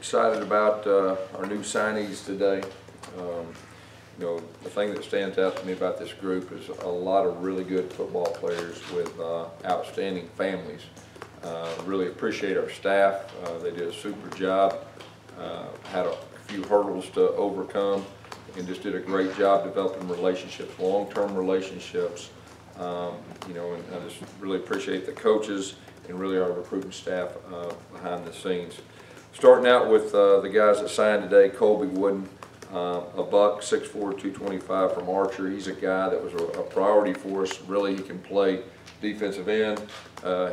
excited about our new signees today. You know, the thing that stands out to me about this group is a lot of really good football players with outstanding families. Really appreciate our staff. They did a super job. Had a few hurdles to overcome and just did a great job developing relationships, long-term relationships. You know, and I just really appreciate the coaches and really our recruiting staff behind the scenes. Starting out with the guys that signed today, Colby Wooden, a buck, 6'4", 225 from Archer. He's a guy that was a priority for us. Really, he can play defensive end.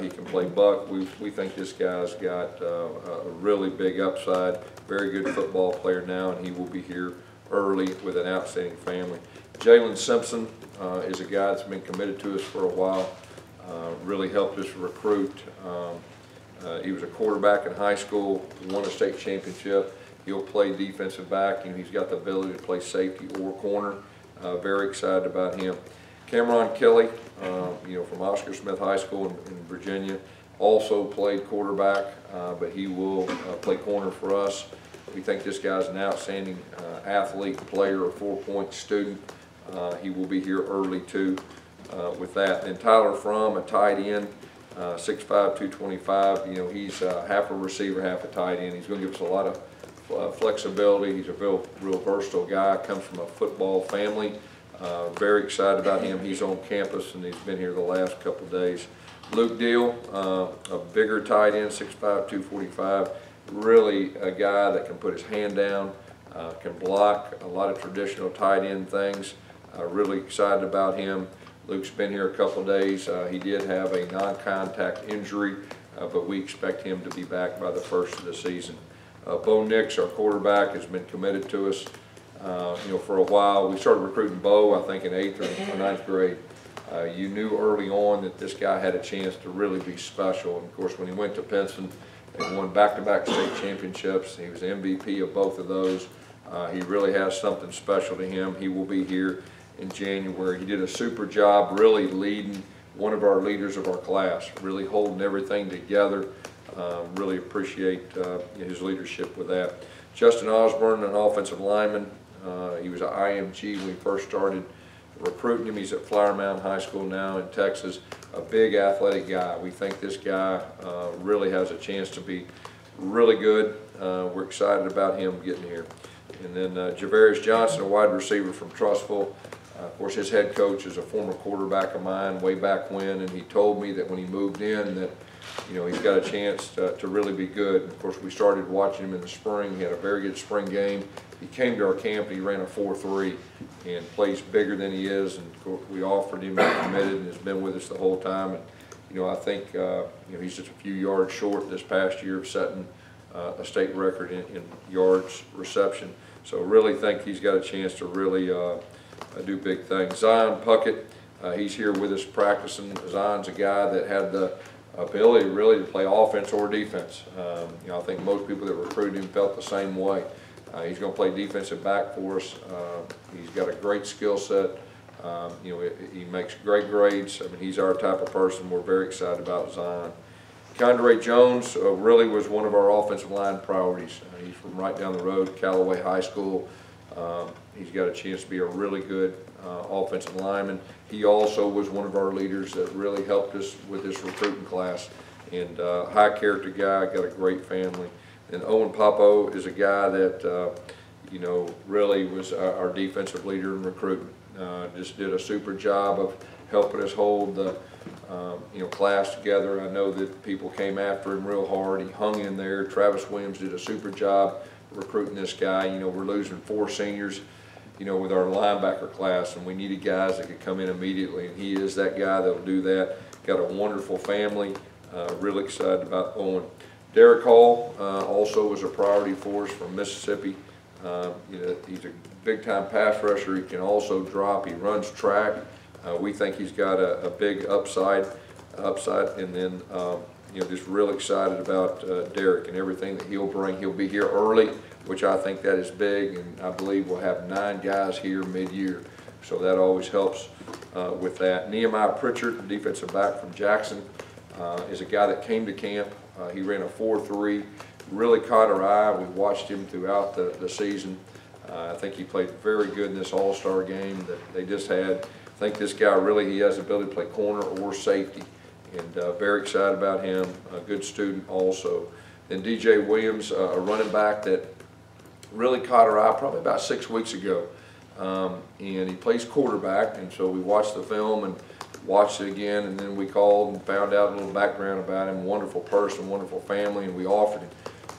He can play buck. We think this guy's got a really big upside. Very good football player now, and he will be here early with an outstanding family. Jalen Simpson is a guy that's been committed to us for a while. Really helped us recruit. He was a quarterback in high school, won a state championship. He'll play defensive back, and he's got the ability to play safety or corner. Very excited about him. Cameron Kelly, you know, from Oscar Smith High School in Virginia, also played quarterback, but he will play corner for us. We think this guy's an outstanding athlete, player, a 4-point student. He will be here early too with that. And Tyler Fromm, a tight end, 6'5", 225. You know, he's half a receiver, half a tight end. He's going to give us a lot of flexibility. He's a real versatile guy. Comes from a football family. Very excited about him. He's on campus and he's been here the last couple of days. Luke Deal, a bigger tight end, 6'5", 245. Really a guy that can put his hand down, can block a lot of traditional tight end things. Really excited about him. Luke's been here a couple of days. He did have a non-contact injury, but we expect him to be back by the first of the season. Bo Nix, our quarterback, has been committed to us. You know, for a while. We started recruiting Bo, I think, in 8th or 9th grade. You knew early on that this guy had a chance to really be special. And of course, when he went to Pinson, they won back-to-back state championships. He was MVP of both of those. He really has something special to him. He will be here in January. He did a super job really leading, one of our leaders of our class, really holding everything together. Really appreciate his leadership with that. Justin Osborne, an offensive lineman. He was an IMG when we first started recruiting him. He's at Flower Mound High School now in Texas. A big athletic guy. We think this guy really has a chance to be really good. We're excited about him getting here. And then Javarius Johnson, a wide receiver from Trussville. Of course, his head coach is a former quarterback of mine way back when, and he told me that when he moved in that, you know, he's got a chance to really be good. Of course, we started watching him in the spring. He had a very good spring game. He came to our camp and he ran a 4.3 and plays bigger than he is. And of course, we offered him and committed and has been with us the whole time. And you know, I think you know, he's just a few yards short this past year of setting a state record in yards reception. So really think he's got a chance to really do big things. Zion Puckett, he's here with us practicing. Zion's a guy that had the ability really to play offense or defense. You know, I think most people that recruited him felt the same way. He's going to play defensive back for us. He's got a great skill set. You know, he makes great grades. I mean, he's our type of person. We're very excited about Zion. Condre Jones really was one of our offensive line priorities. He's from right down the road, Callaway High School. He's got a chance to be a really good offensive lineman. He also was one of our leaders that really helped us with this recruiting class. And high character guy, got a great family. And Owen Popo is a guy that, you know, really was our defensive leader in recruiting. Just did a super job of helping us hold the, you know, class together. I know that people came after him real hard. He hung in there. Travis Williams did a super job recruiting this guy. You know, we're losing 4 seniors, you know, with our linebacker class, and we needed guys that could come in immediately, and he is that guy that'll do that. Got a wonderful family. Really excited about Owen. Derek Hall also was a priority for us from Mississippi. You know, he's a big-time pass rusher. He can also drop. He runs track. We think he's got a big upside, and then you know, just real excited about Derek and everything that he'll bring. He'll be here early, which I think that is big, and I believe we'll have 9 guys here mid-year, so that always helps with that. Nehemiah Pritchard, defensive back from Jackson, is a guy that came to camp. He ran a 4.3. really caught our eye. We watched him throughout the season. I think he played very good in this All-Star game that they just had. I think this guy really, he has the ability to play corner or safety, and very excited about him. A good student also. Then DJ Williams, a running back that really caught our eye probably about 6 weeks ago. And he plays quarterback, and so we watched the film and watched it again, and then we called and found out a little background about him. Wonderful person, wonderful family, and we offered him.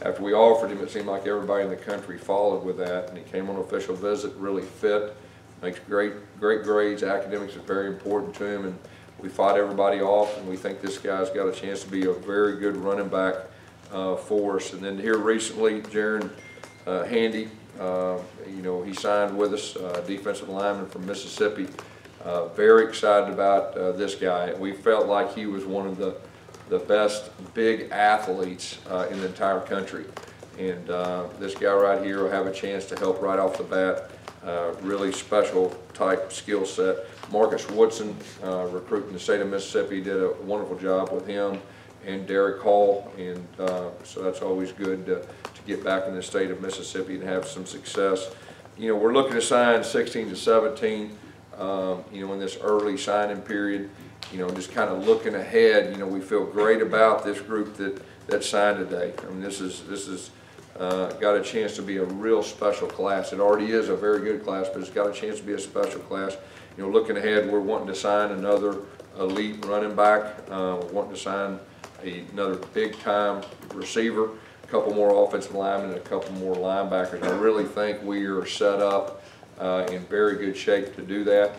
After we offered him, it seemed like everybody in the country followed with that, and he came on an official visit, really fit, makes great grades. Academics is very important to him, and we fought everybody off, and we think this guy's got a chance to be a very good running back for us. And then here recently, Jaron Handy, you know, he signed with us, defensive lineman from Mississippi. Very excited about this guy. We felt like he was one of the best big athletes in the entire country. And this guy right here will have a chance to help right off the bat. Really special type skill set. Marcus Woodson, recruiting the state of Mississippi, did a wonderful job with him and Derek Hall. And so that's always good to get back in the state of Mississippi and have some success. You know, we're looking to sign 16 to 17, you know, in this early signing period. You know, just kind of looking ahead, you know, we feel great about this group that signed today. I mean, this is got a chance to be a real special class. It already is a very good class, but it's got a chance to be a special class. You know, looking ahead, we're wanting to sign another elite running back. We're wanting to sign another big-time receiver, a couple more offensive linemen, and a couple more linebackers. I really think we are set up in very good shape to do that.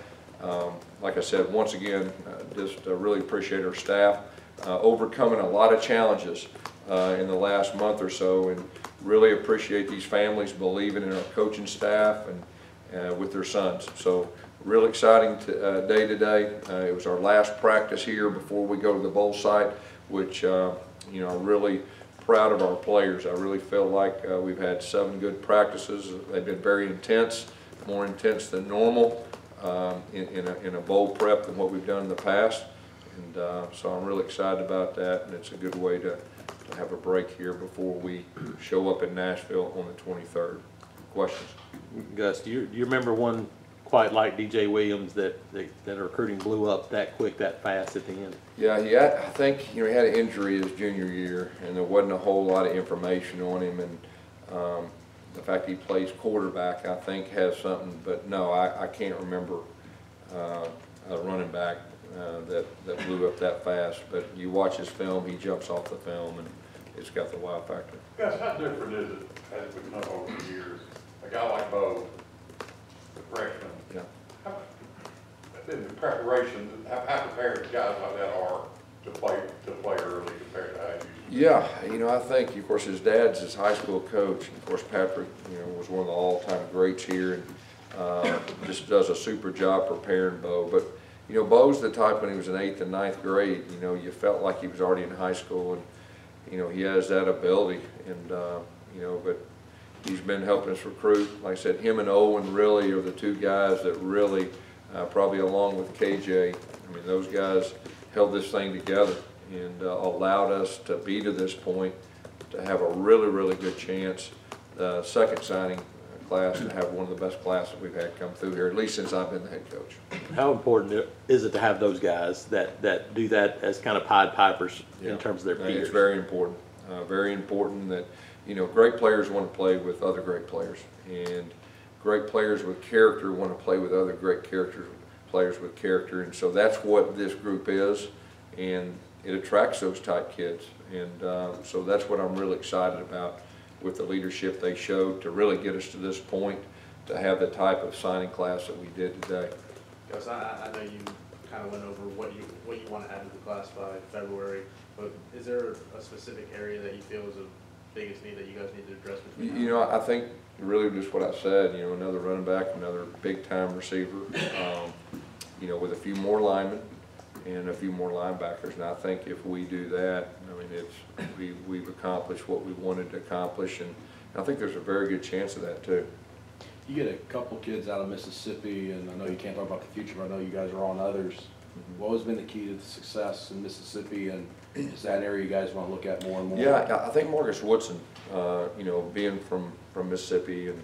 Like I said, once again, just really appreciate our staff overcoming a lot of challenges in the last month or so, and really appreciate these families believing in our coaching staff and with their sons. So real exciting day today. It was our last practice here before we go to the bowl site, which you know, I'm really proud of our players. I really feel like we've had 7 good practices. They've been very intense, more intense than normal. In a bowl prep than what we've done in the past, and so I'm really excited about that, and it's a good way to have a break here before we show up in Nashville on the 23rd. Questions? Gus, do you remember one quite like DJ Williams that recruiting blew up that quick, that fast at the end? Yeah, I think, you know, he had an injury his junior year, and there wasn't a whole lot of information on him, and the fact he plays quarterback, I think, has something. But no, I can't remember a running back that blew up that fast. But you watch his film, he jumps off the film, and it's got the wow factor. Gus, how different is it, as we've known over the years, a guy like Bo, the freshman? Yeah. In the preparation, how prepared guys like that are to play early compared to how you? Yeah, you know, I think, of course, his dad's his high school coach. Of course, Patrick, you know, was one of the all-time greats here, and just does a super job preparing Bo. But, you know, Bo's the type when he was in 8th and 9th grade, you know, you felt like he was already in high school, and, you know, he has that ability, and, you know, but he's been helping us recruit. Like I said, him and Owen really are the 2 guys that really, probably along with KJ, I mean, those guys held this thing together and allowed us to be to this point, to have a really good chance, the second signing class, to have one of the best classes we've had come through here, at least since I've been the head coach. How important is it to have those guys that do that as kind of Pied Pipers in terms of their peers? It's very important. Very important that, you know, great players want to play with other great players, and great players with character want to play with other great players with character, and so that's what this group is, and it attracts those type kids, and so that's what I'm really excited about with the leadership they showed to really get us to this point, to have the type of signing class that we did today. Gus, I know you kind of went over what you want to add to the class by February, but is there a specific area that you feel is the biggest need that you guys need to address between now? You know, I think really just what I said, you know, another running back, another big-time receiver, you know, with a few more linemen and a few more linebackers. And I think if we do that, I mean, we've accomplished what we wanted to accomplish, and I think there's a very good chance of that too. You get a couple kids out of Mississippi, and I know you can't talk about the future, but I know you guys are on others. What has been the key to the success in Mississippi, and is that an area you guys want to look at more and more? Yeah, I think Marcus Woodson, you know, being from Mississippi, and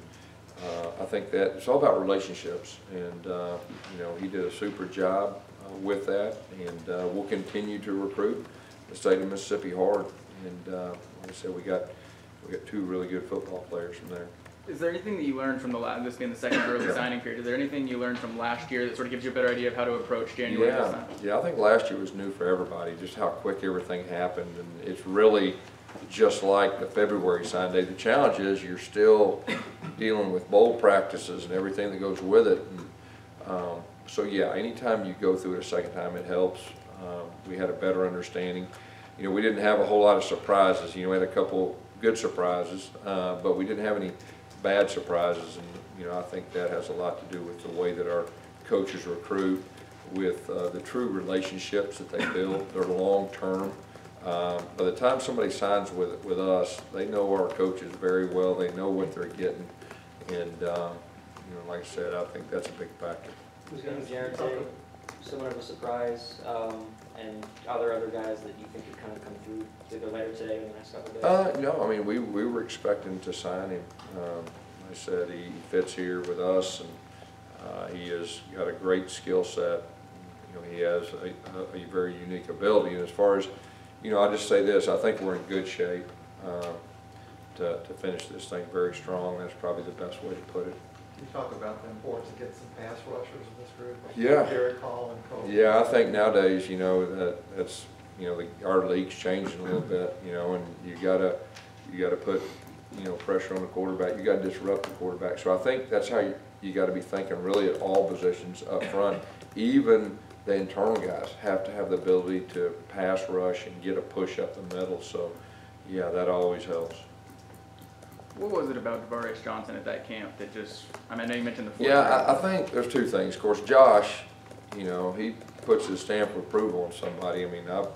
I think that it's all about relationships, and you know, he did a super job with that, and we'll continue to recruit the state of Mississippi hard, and like I said, we got two really good football players from there. Is there anything that you learned from this being the second early signing period? Is there anything you learned from last year that sort of gives you a better idea of how to approach January this time? Yeah, I think last year was new for everybody, just how quick everything happened, and it's really just like the February sign day. The challenge is you're still dealing with bowl practices and everything that goes with it. And, so yeah, anytime you go through it a second time, it helps. We had a better understanding. You know, we didn't have a whole lot of surprises. You know, we had a couple good surprises, but we didn't have any bad surprises. And you know, I think that has a lot to do with the way that our coaches recruit, with the true relationships that they build. They're long term. By the time somebody signs with us, they know our coaches very well. They know what they're getting, and you know, like I said, I think that's a big factor. Who's going to guarantee somewhat of a surprise, and are there other guys that you think could kind of come through either later today or in the next couple of days? No, I mean, we were expecting to sign him. Like I said, he fits here with us, and he has got a great skill set. You know, he has a very unique ability, and as far as, you know, I just say this, I think we're in good shape to finish this thing very strong. That's probably the best way to put it. You talk about the importance of getting some pass rushers in this group. Like Yeah. Derek Hall and Cole. Yeah, I think nowadays, you know, that's, you know, our league's changing a little bit, you know, and you gotta put, you know, pressure on the quarterback. You gotta disrupt the quarterback. So I think that's how you gotta be thinking really at all positions up front. Even the internal guys have to have the ability to pass rush and get a push up the middle. So yeah, that always helps. What was it about DeVarius Johnson at that camp that just, I mean, I know you mentioned the fourth Yeah, I think there's two things. Of course, Josh, you know, he puts his stamp of approval on somebody. I mean, I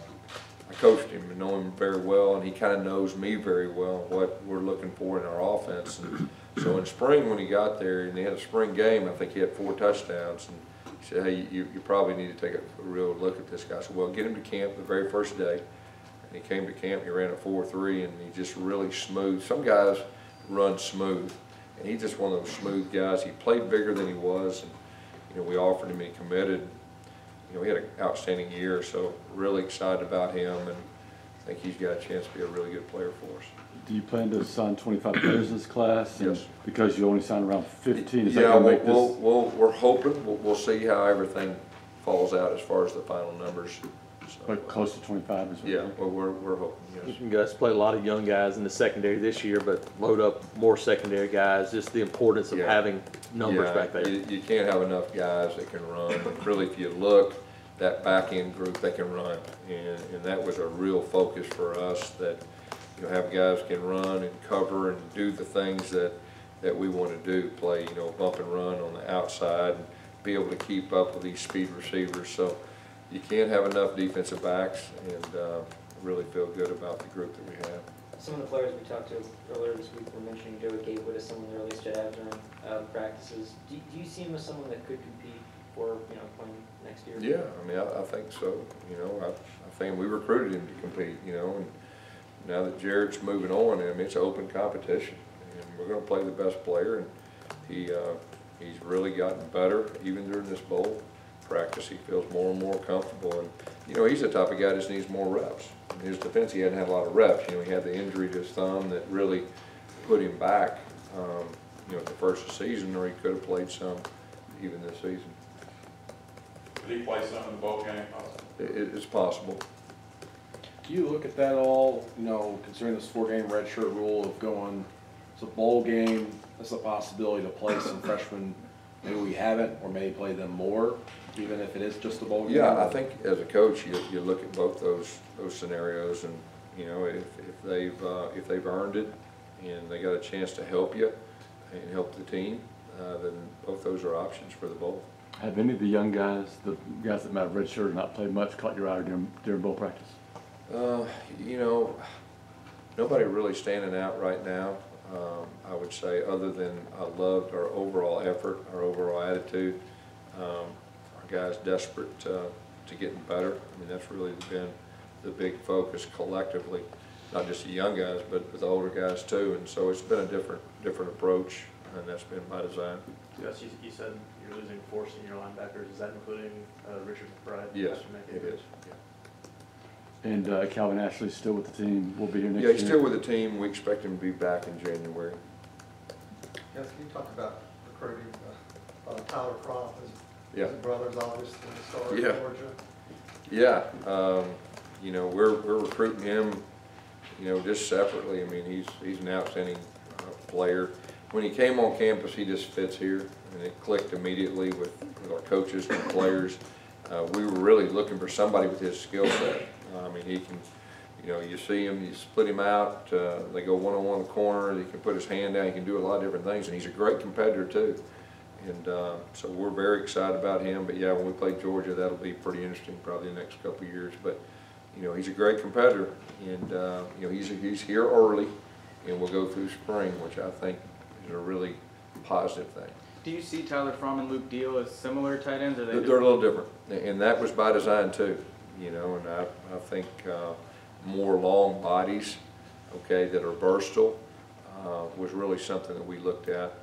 coached him and know him very well, and he kind of knows me very well, what we're looking for in our offense. And so in spring, when he got there and they had a spring game, I think he had 4 touchdowns. And he said, hey, you probably need to take a real look at this guy. I said, well, get him to camp the very first day. And he came to camp, he ran a 4.3, and he just really smooth. Some guys run smooth, and he's just one of those smooth guys. He played bigger than he was, and you know, we offered him, he committed. You know, he had an outstanding year, so really excited about him, and I think he's got a chance to be a really good player for us. Do you plan to sign 25 players in this class? Yes. Because you only signed around 15, is that Yeah, going to make this? we're hoping. We'll see how everything falls out as far as the final numbers. So, But close to 25 is what? yeah, well, we're hoping, yes. Gus played a lot of young guys in the secondary this year, but load up more secondary guys, just the importance of Yeah. having numbers Yeah, back there. You can't have enough guys that can run. Really, if you look, that back end group, they can run. And that was a real focus for us, that, you know, have guys can run and cover and do the things that we want to do, play, you know, bump and run on the outside and be able to keep up with these speed receivers. So you can't have enough defensive backs, and really feel good about the group that we have. Some of the players we talked to earlier this week were mentioning Joey Gatewood as someone that released jabs during practices. Do you see him as someone that could compete for, you know, playing next year? Yeah, I mean, I think so. You know, I think we recruited him to compete, you know, and now that Jared's moving on, I mean, it's an open competition, and we're going to play the best player, and he's really gotten better even during this bowl practice. He feels more and more comfortable, and you know, he's the type of guy that just needs more reps. In his defense, he hadn't had a lot of reps. You know, he had the injury to his thumb that really put him back, you know, at the first of the season, or he could have played some even this season. Did he play some in the bowl game possibly? It's possible. Do you look at that all, you know, considering this 4-game redshirt rule of going, it's a bowl game, that's a possibility to play some freshmen maybe we haven't, or maybe play them more, even if it is just a bowl game? Yeah, I think as a coach, you look at both those scenarios, and you know, if they've earned it and they got a chance to help you and help the team, then both those are options for the bowl. Have any of the young guys, the guys that might have redshirted, not played much, caught your eye during bowl practice? You know, nobody really standing out right now. I would say, other than I loved our overall effort, our overall attitude. Our guys desperate to getting better. I mean, that's really been the big focus collectively. not just the young guys, but with the older guys too. And so it's been a different approach, and that's been by design. Yes, you said you're losing 4 senior linebackers. Is that including Richard McBride? Yes, it is. Yeah. And Calvin Ashley's still with the team, will be here next Yeah, year? he's still with the team. We expect him to be back in January. Yes, can you talk about recruiting, Tyler Fromm, Yeah. his brother's obviously the star of Yeah. Georgia. Yeah, you know, we're recruiting him, you know, just separately. I mean, he's an outstanding player. When he came on campus, he just fits here, and it clicked immediately with our coaches and players. We were really looking for somebody with his skill set. I mean, he can, you know, you see him, you split him out, they go one-on-one in the corner, he can put his hand down, he can do a lot of different things, and he's a great competitor too. And so we're very excited about him. But yeah, when we play Georgia, that'll be pretty interesting probably the next couple of years. But you know, he's a great competitor, and you know, he's here early, and we'll go through spring, which I think is a really positive thing. Do you see Tyler Fromm and Luke Deal as similar tight ends? Or They're a little different, and that was by design too. You know, and I think more long bodies, okay, that are versatile, was really something that we looked at.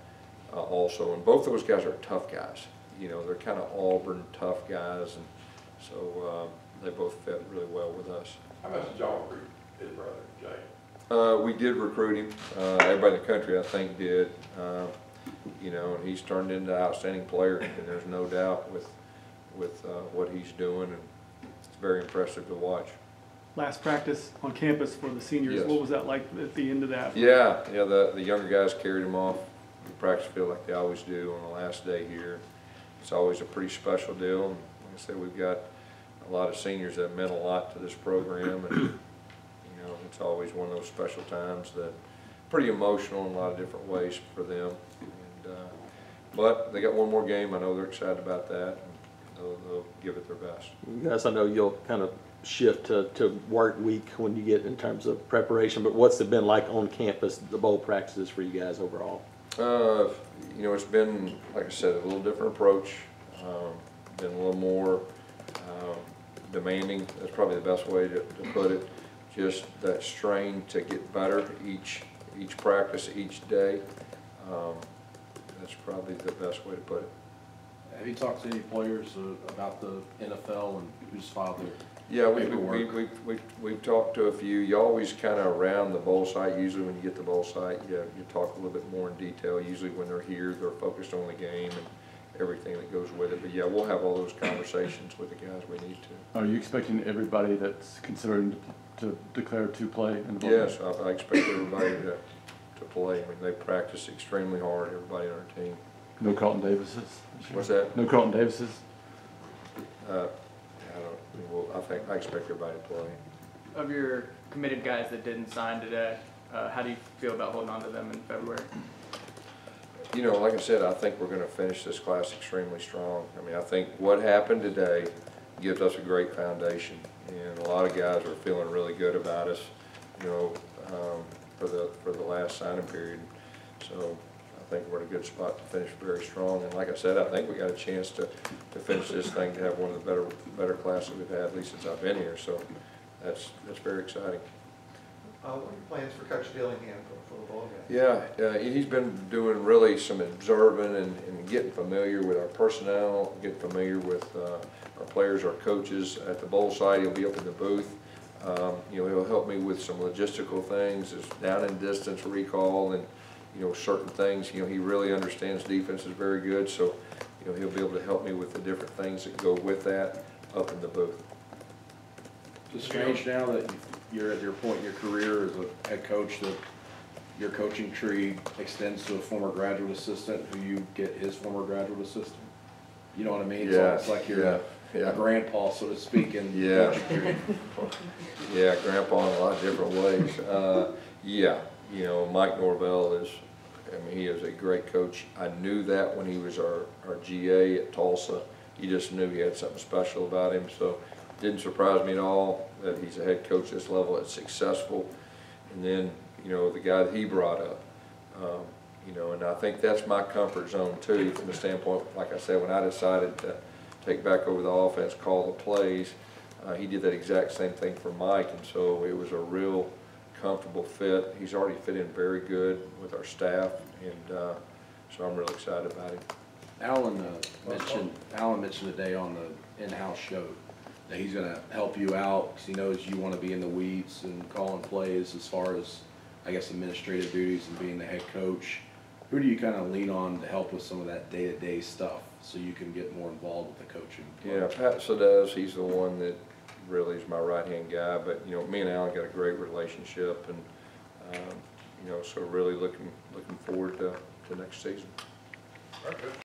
Also, and both those guys are tough guys. You know, they're kind of Auburn tough guys, and so they both fit really well with us. How much did y'all recruit his brother, Jay? We did recruit him. Everybody in the country, I think, did. You know, and he's turned into an outstanding player, and there's no doubt with what he's doing, and it's very impressive to watch. Last practice on campus for the seniors, Yes. What was that like at the end of that? Yeah, the younger guys carried him off the practice field like they always do on the last day here. It's always a pretty special deal. And like I said, we've got a lot of seniors that meant a lot to this program, and you know, it's always one of those special times that pretty emotional in a lot of different ways for them. And but they got one more game. I know they're excited about that, and they'll give it their best. You guys, I know you'll kind of shift to work week when you get in terms of preparation, but what's it been like on campus, the bowl practices for you guys overall? You know, it's been, like I said, a little different approach, been a little more demanding. That's probably the best way to put it. Just that strain to get better each practice, each day. That's probably the best way to put it. Have you talked to any players about the NFL and who's filed their Yeah, paperwork? we've talked to a few. You always kind of around the bowl site. Usually when you get to the bowl site, you talk a little bit more in detail. Usually when they're here, they're focused on the game and everything that goes with it. But yeah, we'll have all those conversations with the guys we need to. Are you expecting everybody that's considering to declare to play in the bowl? Yes, I expect everybody to play. I mean, they practice extremely hard, everybody on our team. No Carlton Davises this year? What's that? No Carlton Davises? I expect everybody to play. Of your committed guys that didn't sign today, how do you feel about holding on to them in February? You know, like I said, I think we're going to finish this class extremely strong. I mean, I think what happened today gives us a great foundation, and a lot of guys are feeling really good about us, you know, for the last signing period. So I think we're in a good spot to finish very strong. And like I said, I think we got a chance to finish this thing, to have one of the better classes we've had, at least since I've been here. So that's very exciting. What are your plans for Coach Dillingham for the ball game? Yeah, he's been doing really some observing and getting familiar with our personnel, getting familiar with our players, our coaches at the bowl site. He'll be up in the booth. You know, he'll help me with some logistical things, as down and distance recall, and you know, certain things. You know, he really understands defense is very good, so you know, he'll be able to help me with the different things that go with that up in the booth. Is it strange now that you're at your point in your career as a head coach that your coaching tree extends to a former graduate assistant who you get his former graduate assistant? You know what I mean? Yeah, So it's like you're a grandpa, so to speak, in Yeah. coaching tree. Yeah, Grandpa in a lot of different ways. Yeah, you know, Mike Norvell is, I mean, he is a great coach. I knew that when he was our GA at Tulsa. You just knew he had something special about him, so it didn't surprise me at all that he's a head coach at this level that's successful. And then, you know, the guy that he brought up, you know, and I think that's my comfort zone too, from the standpoint, like I said, when I decided to take back over the offense, call the plays, he did that exact same thing for Mike, and so it was a real comfortable fit. He's already fit in very good with our staff, and so I'm really excited about him. Alan mentioned today on the in-house show that he's gonna help you out because he knows you want to be in the weeds and calling plays as far as, I guess, administrative duties and being the head coach. Who do you kind of lean on to help with some of that day-to-day stuff so you can get more involved with the coaching? Yeah, Pat does. He's the one that really is my right-hand guy. But you know, me and Alan got a great relationship, and you know, so really looking forward to next season. Very good.